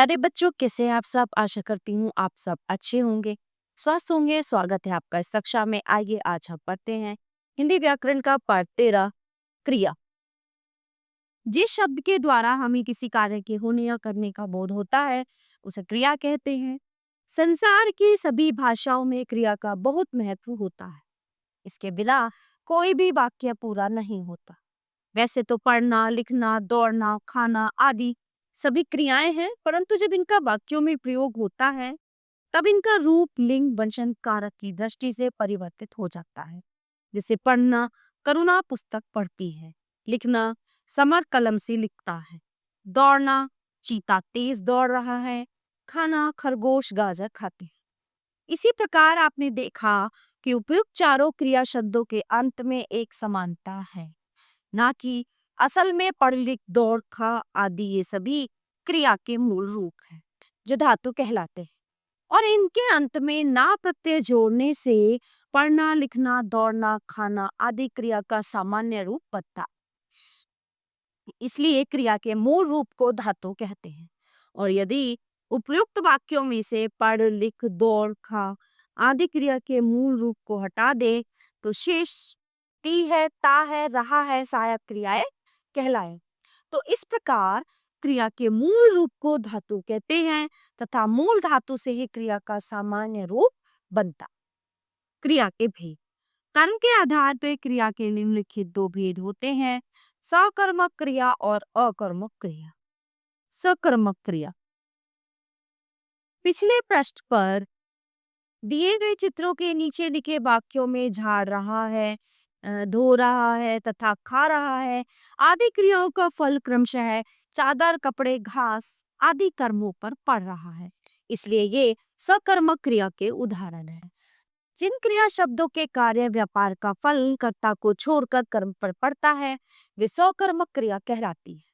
प्यारे बच्चों, कैसे हैं आप सब? आशा करती हूँ आप सब अच्छे होंगे, स्वस्थ होंगे। स्वागत है आपका इस कक्षा में। आइए आज हम पढ़ते हैं हिंदी व्याकरण का पाठ 13 क्रिया। जिस शब्द के द्वारा हमें किसी कार्य के होने या करने का बोध होता है उसे क्रिया कहते हैं। संसार की सभी भाषाओं में क्रिया का बहुत महत्व होता है। इसके बिना कोई भी वाक्य पूरा नहीं होता। वैसे तो पढ़ना, लिखना, दौड़ना, खाना आदि सभी क्रियाएं हैं, परंतु जब इनका वाक्यों में प्रयोग होता है तब इनका रूप लिंग वचन कारक की दृष्टि से परिवर्तित हो जाता है। जैसे पढ़ना, करुणा पुस्तक पढ़ती है। लिखना, समर कलम से लिखता है। दौड़ना, चीता तेज दौड़ रहा है। खाना, खरगोश गाजर खाते हैं। इसी प्रकार आपने देखा कि उपयुक्त चारों क्रिया शब्दों के अंत में एक समानता है, ना कि असल में पढ़ लिख दौड़ खा आदि ये सभी क्रिया के मूल रूप हैं जो धातु कहलाते हैं, और इनके अंत में ना प्रत्यय जोड़ने से पढ़ना, लिखना, दौड़ना, खाना आदि क्रिया का सामान्य रूप बनता। इसलिए क्रिया के मूल रूप को धातु कहते हैं। और यदि उपयुक्त वाक्यों में से पढ़, लिख, दौड़, खा आदि क्रिया के मूल रूप को हटा दे तो शेष ती है, ता है, रहा है सहायक क्रियाएं कहलाए। तो इस प्रकार क्रिया के मूल रूप को धातु कहते हैं तथा मूल धातु से ही क्रिया का सामान्य रूप बनता। क्रिया के भेद। कर्म के आधार पर क्रिया के निम्नलिखित दो भेद होते हैं: सकर्मक क्रिया और अकर्मक क्रिया। सकर्मक क्रिया। पिछले पृष्ठ पर दिए गए चित्रों के नीचे लिखे वाक्यों में झाड़ रहा है, धो रहा है तथा खा रहा है आदि क्रियाओं का फल क्रमशः चादर, कपड़े, घास आदि कर्मों पर पड़ रहा है। इसलिए ये सकर्मक क्रिया के उदाहरण है। जिन क्रिया शब्दों के कार्य व्यापार का फल कर्ता को छोड़कर कर्म पर पड़ता है वे सकर्मक क्रिया कहलाती है।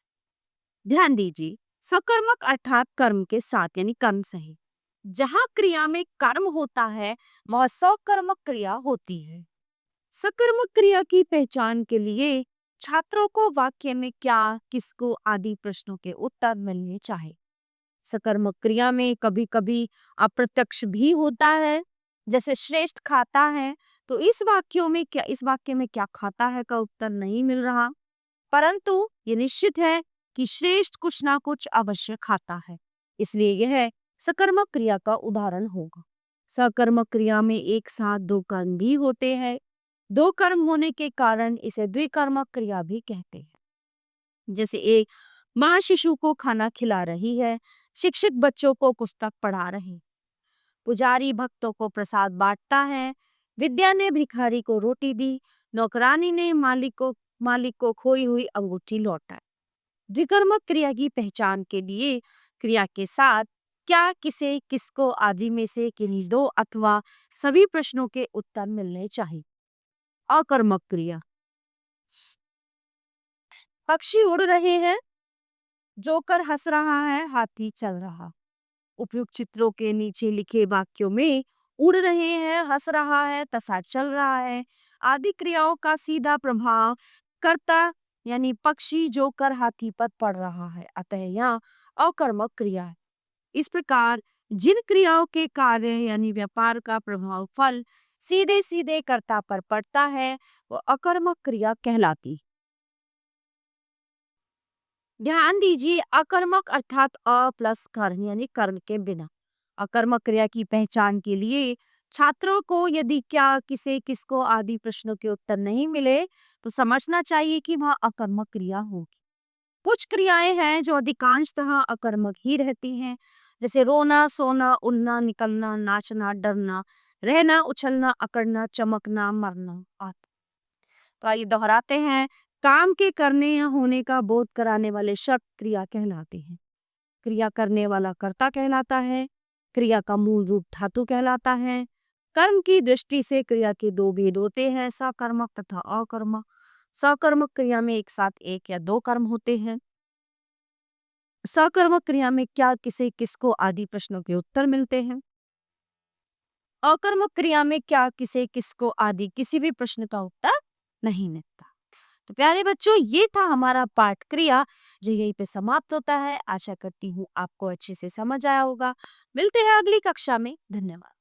ध्यान दीजिए, सकर्मक अर्थात कर्म के साथ यानी कर्म सहित। जहाँ क्रिया में कर्म होता है वह सकर्मक क्रिया होती है। सकर्मक क्रिया की पहचान के लिए छात्रों को वाक्य में क्या, किसको आदि प्रश्नों के उत्तर मिलने चाहिए। सकर्मक क्रिया में कभी कभी अप्रत्यक्ष भी होता है, जैसे श्रेष्ठ खाता है, तो इस वाक्य में क्या खाता है का उत्तर नहीं मिल रहा, परंतु ये निश्चित है कि श्रेष्ठ कुछ ना कुछ अवश्य खाता है, इसलिए यह सकर्मक क्रिया का उदाहरण होगा। सकर्मक क्रिया में एक साथ दो कर्म भी होते हैं। दो कर्म होने के कारण इसे द्विकर्मक क्रिया भी कहते हैं। जैसे एक माँ शिशु को खाना खिला रही है, शिक्षक बच्चों को पुस्तक पढ़ा रहे हैं, पुजारी भक्तों को प्रसाद बांटता है, विद्या ने भिखारी को रोटी दी, नौकरानी ने मालिक को खोई हुई अंगूठी लौटाई। द्विकर्मक क्रिया की पहचान के लिए क्रिया के साथ क्या, किसे, किसको आदि में से किन्हीं दो अथवा सभी प्रश्नों के उत्तर मिलने चाहिए। अकर्मक क्रिया। पक्षी उड़ रहे हैं, जोकर हंस रहा है, हाथी चल रहा। उपयुक्त चित्रों के नीचे लिखे वाक्यों में उड़ रहे हैं, हंस रहा है तथा चल रहा है आदि क्रियाओं का सीधा प्रभाव कर्ता यानी पक्षी, जोकर, हाथी पर पड़ रहा है, अतः यह अकर्मक क्रिया है। इस प्रकार जिन क्रियाओं के कार्य यानी व्यापार का प्रभाव फल सीधे सीधे कर्ता पर पड़ता है वो अकर्मक क्रिया कहलाती। ध्यान दीजिए, अकर्मक अर्थात अ प्लस कर्म यानी कर्म के बिना। अकर्मक क्रिया की पहचान के लिए छात्रों को यदि क्या, किसे, किसको आदि प्रश्नों के उत्तर नहीं मिले तो समझना चाहिए कि वह अकर्मक क्रिया होगी। कुछ क्रियाएं हैं जो अधिकांशतः अकर्मक ही रहती हैं, जैसे रोना, सोना, उड़ना, निकलना, नाचना, डरना, रहना, उछलना, अकड़ना, चमकना, मरना आदि। तो आइए दोहराते हैं। काम के करने या होने का बोध कराने वाले शब्द क्रिया कहलाते हैं। क्रिया करने वाला कर्ता कहलाता है। क्रिया का मूल रूप धातु कहलाता है। कर्म की दृष्टि से क्रिया के दो भेद होते हैं, सकर्मक तथा अकर्मक। सकर्मक क्रिया में एक साथ एक या दो कर्म होते हैं। सकर्मक क्रिया में क्या, किसे, किसको आदि प्रश्नों के उत्तर मिलते हैं। अकर्मक क्रिया में क्या, किसे, किसको आदि किसी भी प्रश्न का उत्तर नहीं मिलता। तो प्यारे बच्चों, ये था हमारा पाठ क्रिया जो यहीं पे समाप्त होता है। आशा करती हूँ आपको अच्छे से समझ आया होगा। मिलते हैं अगली कक्षा में। धन्यवाद।